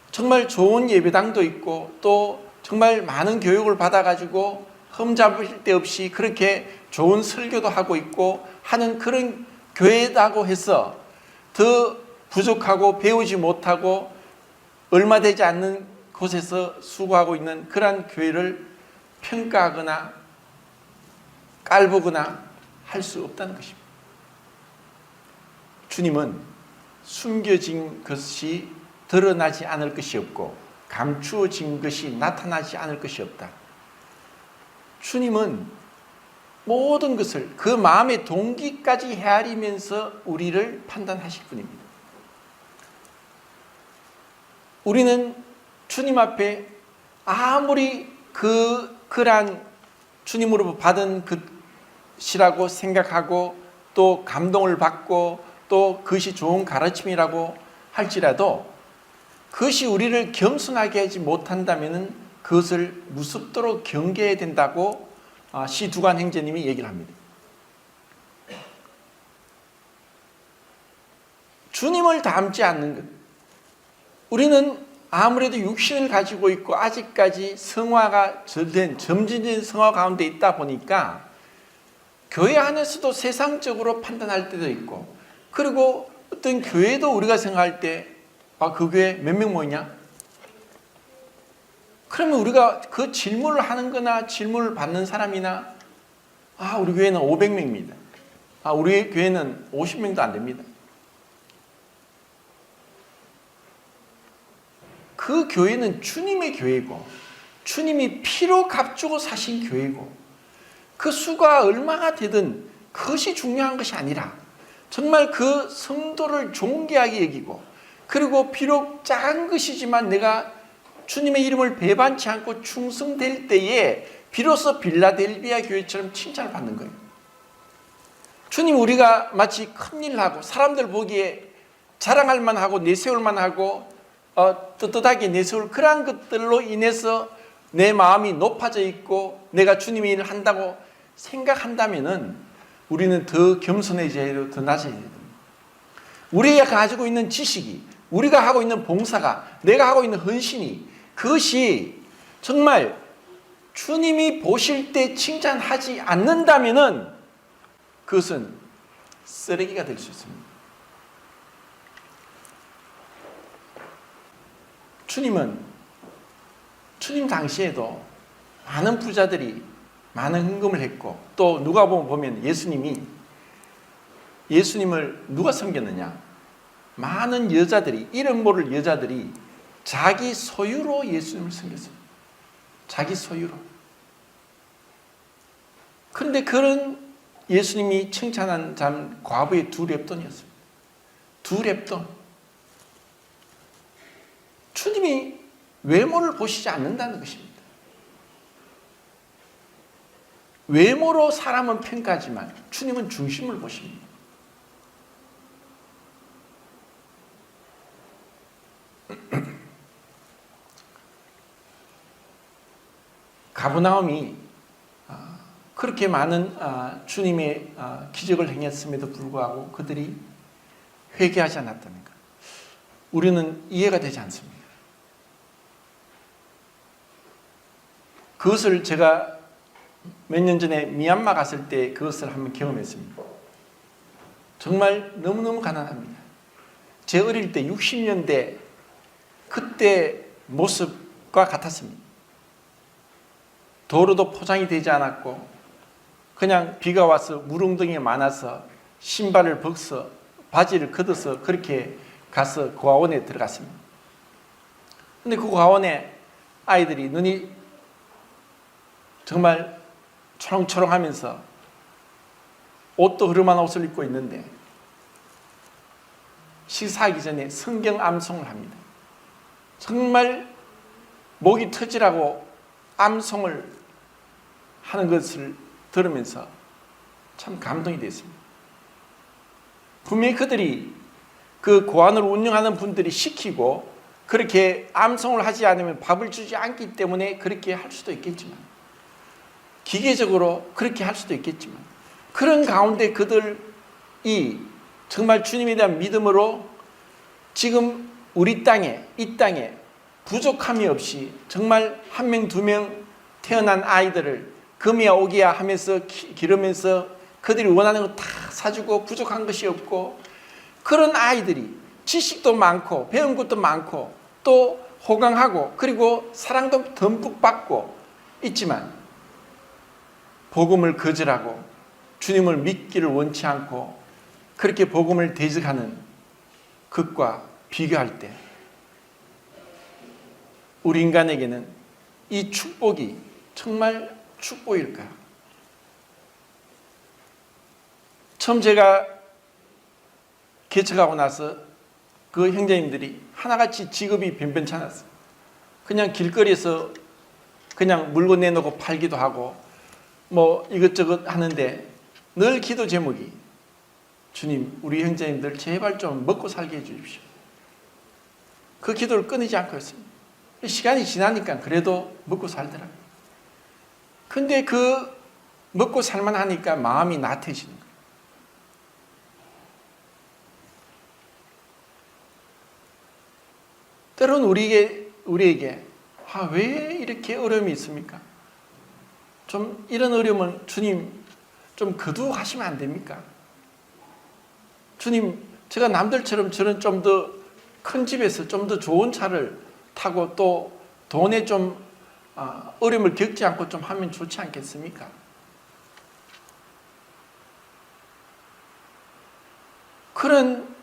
정말 좋은 예배당도 있고 또 정말 많은 교육을 받아가지고 흠잡을 데 없이 그렇게 좋은 설교도 하고 있고 하는 그런 교회라고 해서 더 부족하고 배우지 못하고 얼마 되지 않는 곳에서 수고하고 있는 그러한 교회를 평가하거나 깔보거나 할 수 없다는 것입니다. 주님은 숨겨진 것이 드러나지 않을 것이 없고 감추어진 것이 나타나지 않을 것이 없다. 주님은 모든 것을 그 마음의 동기까지 헤아리면서 우리를 판단하실 분입니다. 우리는 주님 앞에 아무리 그러한 주님으로부터 받은 것이라고 생각하고 또 감동을 받고 또 그것이 좋은 가르침이라고 할지라도 그것이 우리를 겸손하게 하지 못한다면 그것을 무섭도록 경계해야 된다고 시두관 행제님이 얘기를 합니다. 주님을 닮지 않는 것, 우리는 아무래도 육신을 가지고 있고 아직까지 성화가 된 점진적인 성화 가운데 있다 보니까 교회 안에서도 세상적으로 판단할 때도 있고, 그리고 어떤 교회도 우리가 생각할 때 그 교회 몇 명 모이냐? 그러면 우리가 그 질문을 하는 거나 질문을 받는 사람이나 우리 교회는 500명입니다. 우리 교회는 50명도 안 됩니다. 그 교회는 주님의 교회고 주님이 피로 값주고 사신 교회고 그 수가 얼마가 되든 그것이 중요한 것이 아니라 정말 그 성도를 존귀하게 여기고, 그리고 비록 작은 것이지만 내가 주님의 이름을 배반치 않고 충성될 때에 비로소 빌라델비아 교회처럼 칭찬을 받는 거예요. 주님, 우리가 마치 큰일 하고 사람들 보기에 자랑할 만하고 내세울 만하고 떳떳하게 내세울 그러한 것들로 인해서 내 마음이 높아져 있고 내가 주님의 일을 한다고 생각한다면은 우리는 더 겸손해져야 되고 더 낮아져야 됩니다. 우리가 가지고 있는 지식이, 우리가 하고 있는 봉사가, 내가 하고 있는 헌신이, 그것이 정말 주님이 보실 때 칭찬하지 않는다면은 그것은 쓰레기가 될 수 있습니다. 주님 당시에도 많은 부자들이 많은 헌금을 했고, 또 누가복음 보면 예수님을 누가 섬겼느냐? 많은 여자들이, 이름 모를 여자들이 자기 소유로 예수님을 섬겼습니다. 자기 소유로. 그런데 그런 예수님이 칭찬한 자는 과부의 두 렙돈이었습니다. 두 렙돈. 주님이 외모를 보시지 않는다는 것입니다. 외모로 사람은 평가하지만 주님은 중심을 보십니다. 가브나움이 그렇게 많은 주님의 기적을 행했음에도 불구하고 그들이 회개하지 않았다는 것, 우리는 이해가 되지 않습니다. 그것을 제가 몇 년 전에 미얀마 갔을 때 그것을 한번 경험했습니다. 정말 너무너무 가난합니다. 제 어릴 때 60년대 그때 모습과 같았습니다. 도로도 포장이 되지 않았고 그냥 비가 와서 물웅덩이가 많아서 신발을 벗어 바지를 걷어서 그렇게 가서 고아원에 들어갔습니다. 근데 그 고아원에 아이들이 눈이 정말 초롱초롱하면서 옷도 흐름한 옷을 입고 있는데 식사하기 전에 성경 암송을 합니다. 정말 목이 터지라고 암송을 하는 것을 들으면서 참 감동이 됐습니다. 분명히 그들이 그 고아원을 운영하는 분들이 시키고 그렇게 암송을 하지 않으면 밥을 주지 않기 때문에 그렇게 할 수도 있겠지만, 기계적으로 그렇게 할 수도 있겠지만, 그런 가운데 그들이 정말 주님에 대한 믿음으로 지금 우리 땅에, 이 땅에 부족함이 없이 정말 한 명, 두 명 태어난 아이들을 금이야 오기야 하면서 기르면서 그들이 원하는 거 다 사주고 부족한 것이 없고, 그런 아이들이 지식도 많고 배운 것도 많고 또 호강하고 그리고 사랑도 듬뿍 받고 있지만 복음을 거절하고 주님을 믿기를 원치 않고 그렇게 복음을 대적하는 것과 비교할 때 우리 인간에게는 이 축복이 정말 축복일까요? 처음 제가 개척하고 나서 그 형제님들이 하나같이 직업이 변변치 않았어요. 그냥 길거리에서 그냥 물건 내놓고 팔기도 하고 뭐 이것저것 하는데 늘 기도 제목이 주님, 우리 형제님들 제발 좀 먹고 살게 해주십시오. 그 기도를 끊이지 않고 있습니다. 시간이 지나니까 그래도 먹고 살더라고요. 근데 그 먹고 살만 하니까 마음이 나태해지는 거예요. 때로는 우리에게 왜 이렇게 어려움이 있습니까? 좀 이런 어려움은 주님 좀 거두하시면 안 됩니까? 주님, 제가 남들처럼 저런 좀 더 큰 집에서 좀 더 좋은 차를 타고 또 돈에 좀 어려움을 겪지 않고 좀 하면 좋지 않겠습니까? 그런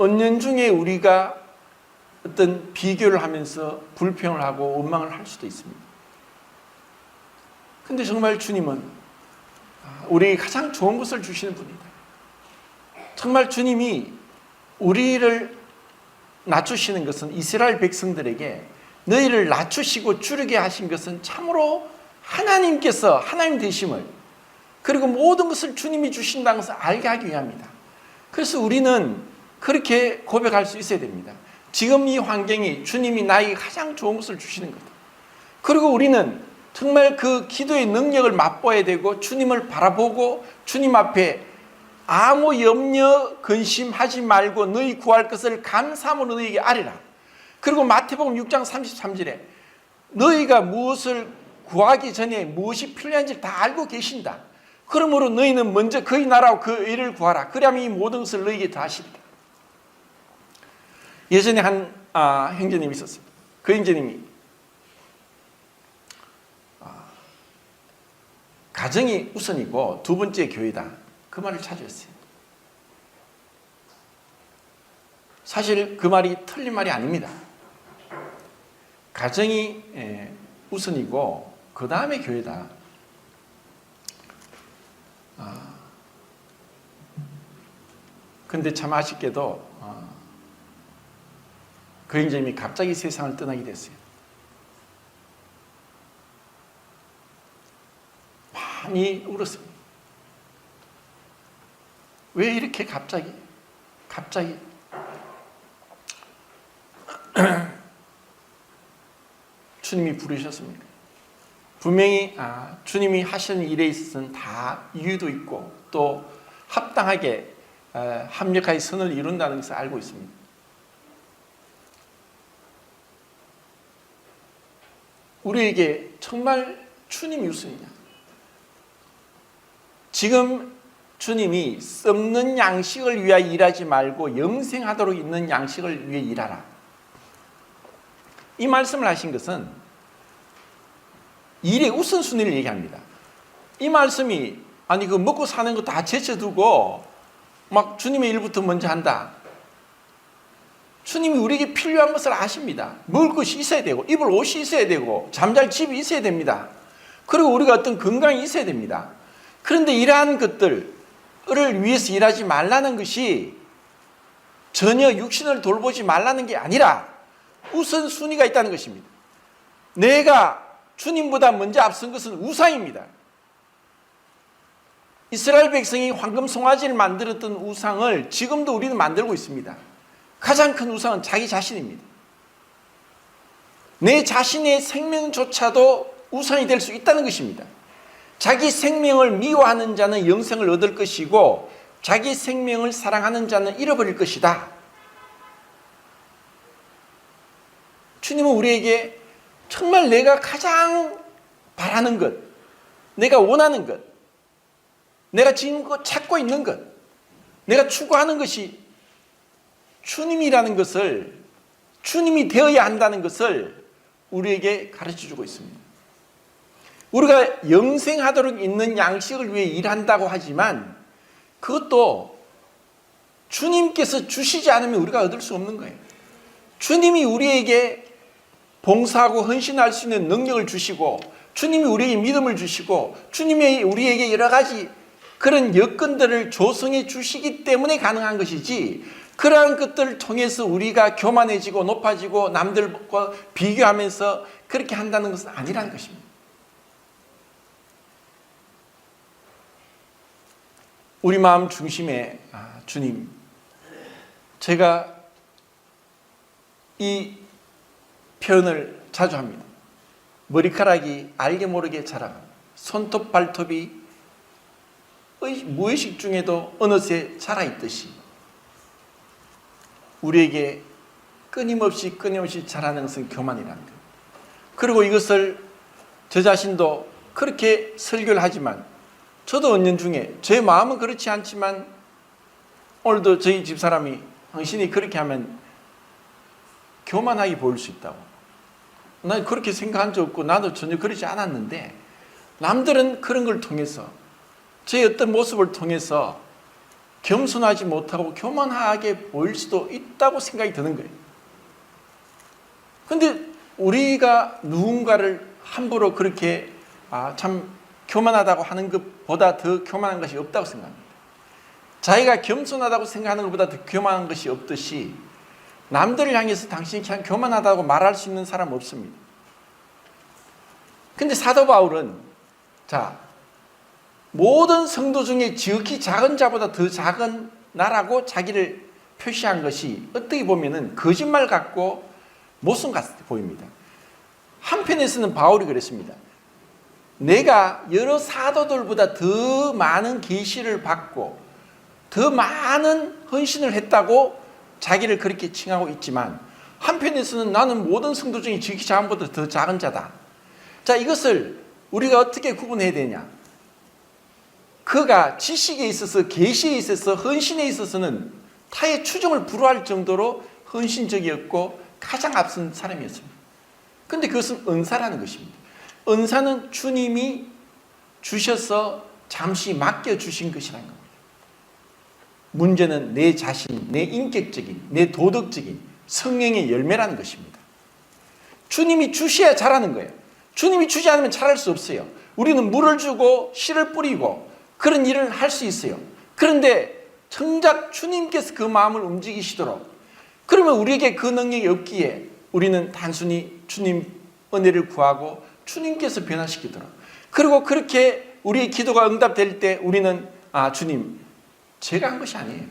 은연중에 우리가 어떤 비교를 하면서 불평을 하고 원망을 할 수도 있습니다. 근데 정말 주님은 우리에게 가장 좋은 것을 주시는 분이다. 정말 주님이 우리를 낮추시는 것은, 이스라엘 백성들에게 너희를 낮추시고 줄이게 하신 것은 참으로 하나님께서 하나님 되심을, 그리고 모든 것을 주님이 주신다는 것을 알게 하기 위함이다. 그래서 우리는 그렇게 고백할 수 있어야 됩니다. 지금 이 환경이 주님이 나에게 가장 좋은 것을 주시는 거다. 그리고 우리는 정말 그 기도의 능력을 맛보아야 되고 주님을 바라보고 주님 앞에 아무 염려 근심하지 말고 너희 구할 것을 감사함으로 너희에게 아뢰라. 그리고 마태복음 6장 33절에 너희가 무엇을 구하기 전에 무엇이 필요한지 다 알고 계신다. 그러므로 너희는 먼저 그의 나라와 그 의를 구하라. 그러면 이 모든 것을 너희에게 다 하시리라. 예전에 한 형제님이 있었습니다. 그 형제님이 가정이 우선이고 두 번째 교회다, 그 말을 자주 했어요. 사실 그 말이 틀린 말이 아닙니다. 가정이 우선이고 그 다음에 교회다. 근데 참 아쉽게도 그 형제님이 갑자기 세상을 떠나게 됐어요. 많이 울었습니다. 왜 이렇게 갑자기 주님이 부르셨습니까? 분명히 주님이 하시는 일에 있어서는 다 이유도 있고 또 합당하게 합력하여 선을 이룬다는 것을 알고 있습니다. 우리에게 정말 주님이 우선이냐? 지금 주님이 썩는 양식을 위하여 일하지 말고 영생하도록 있는 양식을 위해 일하라. 이 말씀을 하신 것은 일의 우선순위를 얘기합니다. 이 말씀이 아니 그 먹고 사는 거 다 제쳐두고 막 주님의 일부터 먼저 한다. 주님이 우리에게 필요한 것을 아십니다. 먹을 것이 있어야 되고 입을 옷이 있어야 되고 잠잘 집이 있어야 됩니다. 그리고 우리가 어떤 건강이 있어야 됩니다. 그런데 이러한 것들을 위해서 일하지 말라는 것이 전혀 육신을 돌보지 말라는 게 아니라 우선순위가 있다는 것입니다. 내가 주님보다 먼저 앞선 것은 우상입니다. 이스라엘 백성이 황금 송아지를 만들었던 우상을 지금도 우리는 만들고 있습니다. 가장 큰 우상은 자기 자신입니다. 내 자신의 생명조차도 우상이 될 수 있다는 것입니다. 자기 생명을 미워하는 자는 영생을 얻을 것이고 자기 생명을 사랑하는 자는 잃어버릴 것이다. 주님은 우리에게 정말 내가 가장 바라는 것, 내가 원하는 것, 내가 지금 찾고 있는 것, 내가 추구하는 것이 주님이라는 것을, 주님이 되어야 한다는 것을 우리에게 가르쳐주고 있습니다. 우리가 영생하도록 있는 양식을 위해 일한다고 하지만 그것도 주님께서 주시지 않으면 우리가 얻을 수 없는 거예요. 주님이 우리에게 봉사하고 헌신할 수 있는 능력을 주시고 주님이 우리에게 믿음을 주시고 주님이 우리에게 여러 가지 그런 여건들을 조성해 주시기 때문에 가능한 것이지 그러한 것들을 통해서 우리가 교만해지고 높아지고 남들과 비교하면서 그렇게 한다는 것은 아니라는 것입니다. 우리 마음 중심에 주님, 제가 이 표현을 자주 합니다. 머리카락이 알게 모르게 자라갑니다. 손톱 발톱이 무의식 중에도 어느새 자라있듯이 우리에게 끊임없이 자라는 것은 교만이라는 것. 그리고 이것을 저 자신도 그렇게 설교를 하지만 저도 은연중에 제 마음은 그렇지 않지만 오늘도 저희 집사람이 당신이 그렇게 하면 교만하게 보일 수 있다고. 난 그렇게 생각한 적 없고 나도 전혀 그러지 않았는데 남들은 그런 걸 통해서 제 어떤 모습을 통해서 겸손하지 못하고 교만하게 보일 수도 있다고 생각이 드는 거예요. 그런데 우리가 누군가를 함부로 그렇게 참 교만하다고 하는 것보다 더 교만한 것이 없다고 생각합니다. 자기가 겸손하다고 생각하는 것보다 더 교만한 것이 없듯이 남들을 향해서 당신이 그냥 교만하다고 말할 수 있는 사람은 없습니다. 근데 사도 바울은 모든 성도 중에 지극히 작은 자보다 더 작은 나라고 자기를 표시한 것이 어떻게 보면은 거짓말 같고 모순 같아 보입니다. 한편에서는 바울이 그랬습니다. 내가 여러 사도들보다 더 많은 계시를 받고 더 많은 헌신을 했다고 자기를 그렇게 칭하고 있지만 한편에서는 나는 모든 성도 중에 지극히 작은 것보다 더 작은 자다. 자, 이것을 우리가 어떻게 구분해야 되냐? 그가 지식에 있어서 계시에 있어서 헌신에 있어서는 타의 추종을 불허할 정도로 헌신적이었고 가장 앞선 사람이었습니다. 그런데 그것은 은사라는 것입니다. 은사는 주님이 주셔서 잠시 맡겨주신 것이라는 겁니다. 문제는 내 자신, 내 인격적인, 내 도덕적인 성령의 열매라는 것입니다. 주님이 주셔야 자라는 거예요. 주님이 주지 않으면 자랄 수 없어요. 우리는 물을 주고 씨를 뿌리고 그런 일을 할 수 있어요. 그런데 정작 주님께서 그 마음을 움직이시도록 그러면 우리에게 그 능력이 없기에 우리는 단순히 주님 은혜를 구하고 주님께서 변화시키도록 그리고 그렇게 우리의 기도가 응답될 때 우리는 주님 제가 한 것이 아니에요.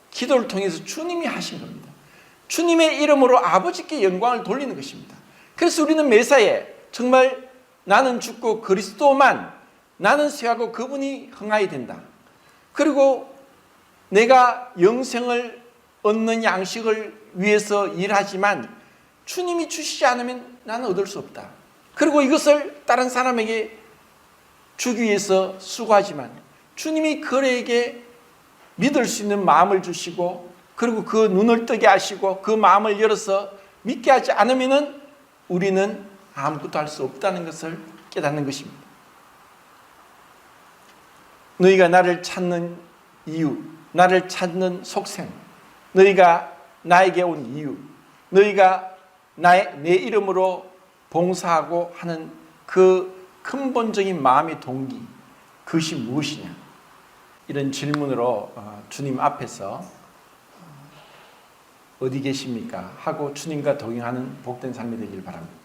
기도를 통해서 주님이 하신 겁니다. 주님의 이름으로 아버지께 영광을 돌리는 것입니다. 그래서 우리는 매사에 정말 나는 죽고 그리스도만, 나는 쇠하고 그분이 흥하야 된다. 그리고 내가 영생을 얻는 양식을 위해서 일하지만 주님이 주시지 않으면 나는 얻을 수 없다. 그리고 이것을 다른 사람에게 주기 위해서 수고하지만 주님이 그에게 믿을 수 있는 마음을 주시고 그리고 그 눈을 뜨게 하시고 그 마음을 열어서 믿게 하지 않으면 우리는 아무것도 할 수 없다는 것을 깨닫는 것입니다. 너희가 나를 찾는 이유, 나를 찾는 속생, 너희가 나에게 온 이유, 너희가 내 이름으로 봉사하고 하는 그 근본적인 마음의 동기, 그것이 무엇이냐? 이런 질문으로 주님 앞에서 어디 계십니까? 하고 주님과 동행하는 복된 삶이 되길 바랍니다.